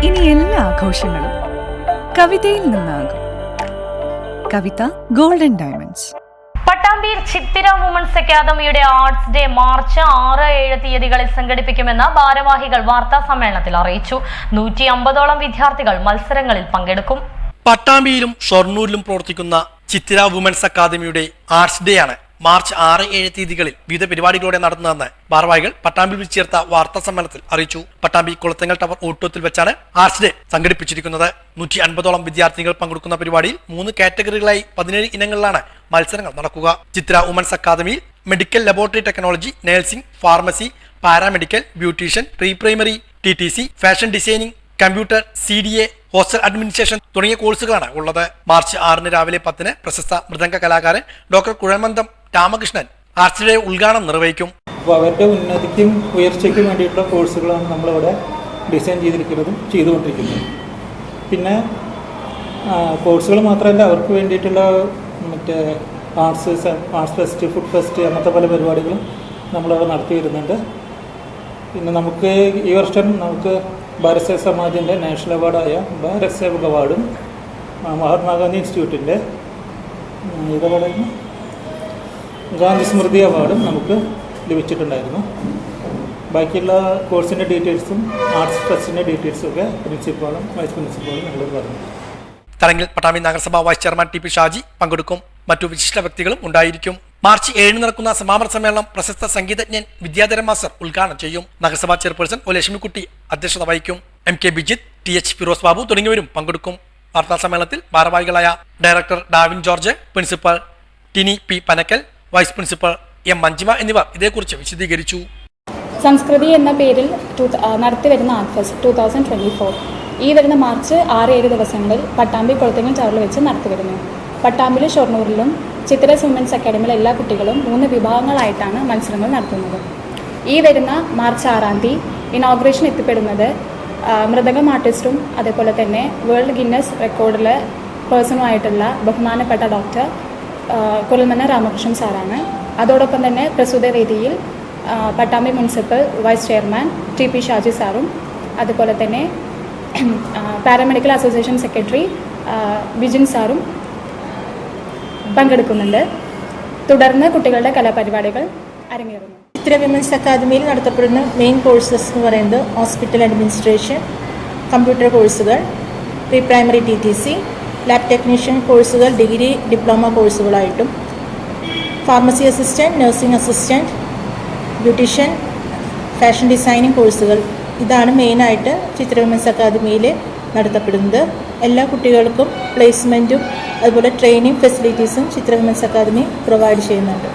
ഇനി എല്ലാ ആഘോഷങ്ങളും കവിതയിൽ നിന്നാകും. കവിത ഗോൾഡൻ ഡയമണ്ട്സ്. പട്ടാമ്പിയിൽ ചിത്തിര വുമൻസ് അക്കാദമിയുടെ ആർട്സ് ഡേ മാർച്ച് 6-7 തീയതികളിൽ സംഘടിപ്പിക്കുമെന്ന് ഭാരവാഹികൾ വാർത്താ സമ്മേളനത്തിൽ അറിയിച്ചു. 150ഓളം വിദ്യാർത്ഥികൾ മത്സരങ്ങളിൽ പങ്കെടുക്കും. പട്ടാമ്പിയിലും ഷൊർണൂരിലും പ്രവർത്തിക്കുന്ന ചിത്തിര വുമൻസ് അക്കാദമിയുടെ ആർട്സ് ഡേ ആണ് മാർച്ച് 6-7 തീയതികളിൽ വിവിധ പരിപാടികളോടെ നടത്തുന്നതെന്ന് ഭാരവാഹികൾ പട്ടാമ്പിയിൽ വെച്ച് ചേർത്ത വാർത്താ സമ്മേളനത്തിൽ അറിയിച്ചു. പട്ടാമ്പി കുളത്തങ്ങൽ ടവർ ഓഡിറ്റോറിയത്തിൽ വെച്ചാണ് ആർട്സ് ഡേ സംഘടിപ്പിച്ചിരിക്കുന്നത്. 150ഓളം വിദ്യാർത്ഥികൾ പങ്കെടുക്കുന്ന പരിപാടിയിൽ 3 കാറ്റഗറികളായി 17 ഇനങ്ങളിലാണ് മത്സരങ്ങൾ നടക്കുക. ചിത്ര വുമൻസ് അക്കാദമിയിൽ medical laboratory technology, nursing, pharmacy, paramedical, beautician, pre primary, TTC, fashion designing, computer, CDA, hostel administration തുടങ്ങിയ കോഴ്സുകളാണ് ഉള്ളത്. മാർച്ച് 6 രാവിലെ 10 പ്രശസ്ത മൃദംഗ കലാകാരൻ doctor Kuzhamantham Ramakrishnan arts day ഉദ്ഘാടനം നിർവഹിക്കും. അപ്പോൾ അവരുടെ ഉന്നതിക്കും ഉയർച്ചയ്ക്കും വേണ്ടിയിട്ടുള്ള കോഴ്സുകളാണ് നമ്മളിവിടെ ഡിസൈൻ ചെയ്തിരിക്കുന്നതും ചെയ്തുകൊണ്ടിരിക്കുന്നതും. പിന്നെ കോഴ്സുകൾ മാത്രമല്ല, അവർക്ക് വേണ്ടിയിട്ടുള്ള മറ്റേ ആർട്സ് ഫെസ്റ്റ്, ഫുഡ് ഫെസ്റ്റ്, അങ്ങനത്തെ പല പരിപാടികളും നമ്മളവിടെ നടത്തി വരുന്നുണ്ട്. പിന്നെ നമുക്ക് ഈ വർഷം ഭാരത് സേവ സമാജിൻ്റെ നാഷണൽ അവാർഡായ ഭാരത് സേവക് അവാർഡും മഹാത്മാഗാന്ധി ഇൻസ്റ്റിറ്റ്യൂട്ടിൻ്റെ ഗാന്ധി സ്മൃതി അവാർഡും നമുക്ക് ലഭിച്ചിട്ടുണ്ടായിരുന്നു. ബാക്കിയുള്ള കോഴ്സിൻ്റെ ഡീറ്റെയിൽസും ആർട്സ് ഫെസ്റ്റിൻ്റെ ഡീറ്റെയിൽസും ഒക്കെ പ്രിൻസിപ്പാളും വൈസ് പ്രിൻസിപ്പാളും ഞങ്ങളോട് പറഞ്ഞു. ചടങ്ങിൽ പട്ടാമ്പി നഗരസഭാ വൈസ് ചെയർമാൻ TP ഷാജി പങ്കെടുക്കും. മറ്റു വിശിഷ്ട വ്യക്തികളും ഉണ്ടായിരിക്കും. മാർച്ച് 7 നടക്കുന്ന സമാപന സമ്മേളനം പ്രശസ്ത സംഗീതജ്ഞൻ വിദ്യാധരൻ മാസ്റ്റർ ഉദ്ഘാടനം ചെയ്യും. നഗരസഭാ ചെയർപേഴ്സൺ ഒ ലക്ഷ്മിക്കുട്ടി അധ്യക്ഷത വഹിക്കും. MK ബിജിത്ത്, TH ഫിറോസ് ബാബു തുടങ്ങിയവരും പങ്കെടുക്കും. വാർത്താ സമ്മേളനത്തിൽ ഭാരവാഹികളായ director Davin George, principal Tini P Panakkal, vice principal M Manjima എന്നിവർ ഇതേക്കുറിച്ച് വിശദീകരിച്ചു. സംസ്കൃതി എന്ന പേരിൽ നടത്തിവരുന്ന ആർട്ട് ഫെസ്റ്റ് 2024 ഈ വരുന്ന മാർച്ച് 6-7 ദിവസങ്ങളിൽ പട്ടാമ്പി കുളത്തങ്ങൽ ടവറിൽ വെച്ച് നടത്തിവരുന്നു. പട്ടാമ്പിയിലും ഷൊർണൂരിലും ചിത്തിര വുമൻസ് അക്കാദമിയിലെ എല്ലാ കുട്ടികളും 3 വിഭാഗങ്ങളായിട്ടാണ് മത്സരങ്ങൾ നടത്തുന്നത്. ഈ വരുന്ന മാർച്ച് 6 ഇനോഗ്രേഷൻ എത്തിപ്പെടുന്നത് മൃദംഗം ആർട്ടിസ്റ്റും അതേപോലെ തന്നെ വേൾഡ് ഗിന്നസ് റെക്കോർഡിലെ പേഴ്സണുമായിട്ടുള്ള ബഹുമാനപ്പെട്ട ഡോക്ടർ കുഴൽമന്ന രാമകൃഷ്ണൻ സാറാണ്. അതോടൊപ്പം തന്നെ പ്രസ്തുത വേദിയിൽ Pattambi municipal vice chairman TP Shaji സാറും അതുപോലെ തന്നെ പാരാമെഡിക്കൽ അസോസിയേഷൻ സെക്രട്ടറി വിജിൻ സാറും പങ്കെടുക്കുന്നുണ്ട്. തുടർന്ന് കുട്ടികളുടെ കലാപരിപാടികൾ അരങ്ങേറുന്നു. ചിത്ര വിമൻസ് അക്കാദമിയിൽ നടത്തപ്പെടുന്ന മെയിൻ കോഴ്സസ് എന്ന് പറയുന്നത് ഹോസ്പിറ്റൽ അഡ്മിനിസ്ട്രേഷൻ, കമ്പ്യൂട്ടർ കോഴ്സുകൾ, pre primary TTC, lab technician കോഴ്സുകൾ ഡിഗ്രി ഡിപ്ലോമ കോഴ്സുകളായിട്ടും, pharmacy assistant, nursing assistant, beautician, fashion designing കോഴ്സുകൾ. ഇതാണ് മെയിനായിട്ട് ചിത്ര വിമൻസ് അക്കാദമിയിൽ നടത്തപ്പെടുന്നത്. എല്ലാ കുട്ടികൾക്കും പ്ലേസ്മെൻറ്റും അതുപോലെ ട്രെയിനിങ് ഫെസിലിറ്റീസും ചിത്ര വിമൻസ് അക്കാദമി പ്രൊവൈഡ് ചെയ്യുന്നുണ്ട്.